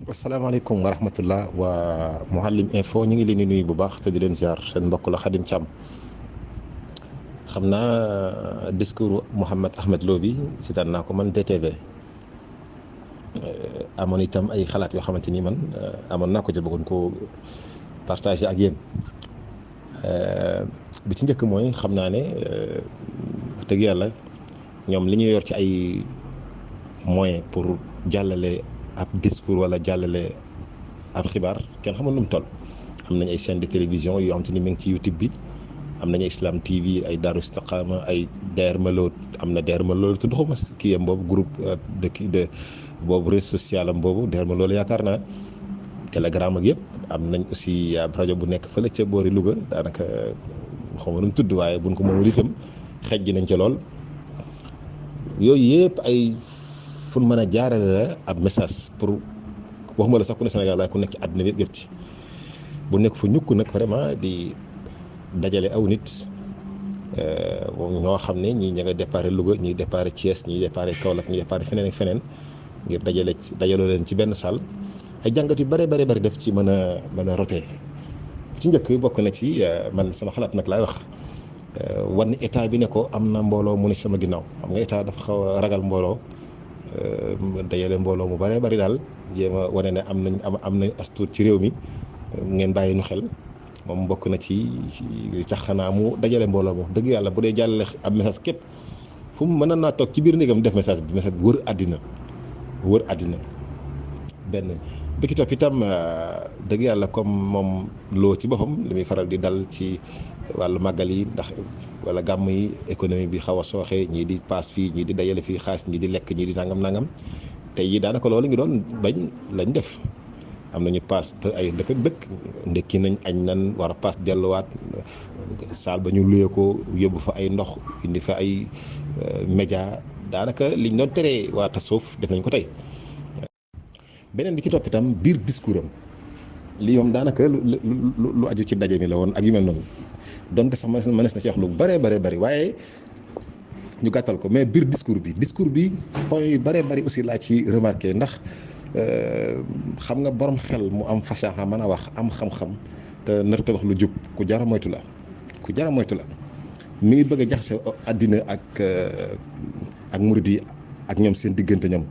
asalaamaaleykum wa rahmatullah waa Mouhalim info ñu ngi leen di nuyu bu baax te di leen ziar seen mbokk la Khadim Thiam xam naa discours Mouhamed Ahmed Lo bi sitaan naa ko man DTV amoon itam ay xalaat yoo xamante ni man amoon naa ko ci bëggoon ko partagé ak yéen bi ci njëkk mooy xam naa ne wax dëgg yàlla ñoom li ñu yor ci ay moyens pour jàllale ab discours wala jàllale ab xibaar kenn xamul nu mu toll. am nañ ay chaîne de télévision yoo xam te ni mi ngi ci YouTube bi am nañu Islam TV ay Darou Istiqama ay DER Malo am na DER Malo tudd xaw ma kii am boobu groupe de boobu réseau social am boobu DER Malo yaakaar naa Telegram ak yëpp am nañ aussi rajo bu nekk fële ca boori Louga daanaka xaw ma nu mu tudd waaye buñ ko moomul itam xej ji nañ ca lool yooyu yëpp ay. fu mën a jaarale la ab message pour waxuma la sax ku ne Sénégal waaye ku nekk ci àdduna bi yëpp ci bu nekk fu ñukk nag vraiment di dajale aw nit ñoo xam ne ñii ña nga déparé Louga ñii déparé Thiès ñii déparé Kaolack ñii déparé feneen ak feneen ngir dajaloo leen ci benn salle ay jàngat yu bare def ci mën a rote ci njëkk bokk na ci man sama xalaat nag laay wax wan ni état bi ne ko am na mbooloo mu ne sama ginnaaw xam nga état dafa xaw a ragal mbooloo dajale mbooloo mu bëree bëri daal jéem a wane ne am nañ as tuut ci réew mi ngeen bàyyi nu xel moom bokk na ci li tax xanaa mu dajale mbooloo moom dëgg yàlla bu dee jàllale ab message képp fu mu mën naa toog ci biir néegam def message bi wër àddina benn bi ki topp itam dëgg yàlla comme moom loo ci boppam li muy faral di dal ci wàllu màggal yi ndax wala gàmm yi économie bi xaw a sooxee ñii di paas fii ñii di dajale fii xaalis ñii di lekk ñii di nangam te yi daanaka loolu ngi doon bañ lañ def am nañu paas ay dëkk ndekki nañ añ nan war a paas delluwaat saal ba ñu luyee ko yóbbu fa ay ndox indi fa ay média daanaka liñ doon teree waa tasawuf def nañ ko tey beneen bi ki topp itam biir discours am lii moom daanaka lu aju ci daje mi la woon ak yu mel noonu donte sax mënees na ci wax lu bëree waaye ñu gàttal ko mais biir discours bi point yu bëree aussi laa ci remarqué ndax xam nga borom xel mu am fasaxa mën a wax am xam-xam te narta wax lu jub ku jara moytu la mi ngi bëgg a jaxase àddina ak murid yi ak ñoom seen diggante ñoom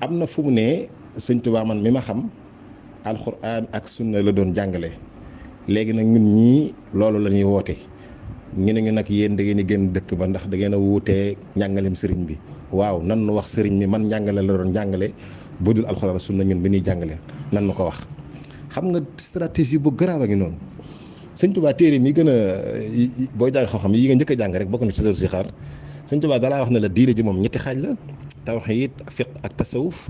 am na fu mu ne Sëñ Tuubaa man mi ma xam alxuraan ak sunna la doon jàngale léegi nag ñun ñii loolu la ñuy woote ñu ne ñu nag yéen da ngeen di génn dëkk ba ndax da ngeen a wuutee njàngaleem sëriñ bi waaw nan nu wax sëriñ mi man njàngale la doon jàngale bu dul alxuraan sunna ñun bi ñuy jàngale nan nu ko wax. xam nga stratégie bu garaaw a ngi noonu Sëñ Tuubaa téere mi gën a booy jàng xam-xam yi nga njëkk a jàng rek bokk na ci si xaar Sëñ Tuubaa dalaa wax ne la diine ji moom ñetti xaaj la tawhiid fiqh ak tasawuf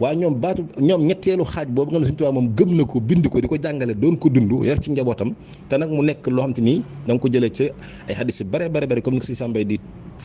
waaye ñoom ñetteelu xaaj boobu nga ne Sëñ Tuubaa moom gëm na ko bind ko di ko jàngale doon ko dund yar ci njabootam te nag mu nekk loo xam te ni da nga ko jëlee ci ay xadis yu bare comme ni ko si Sambay di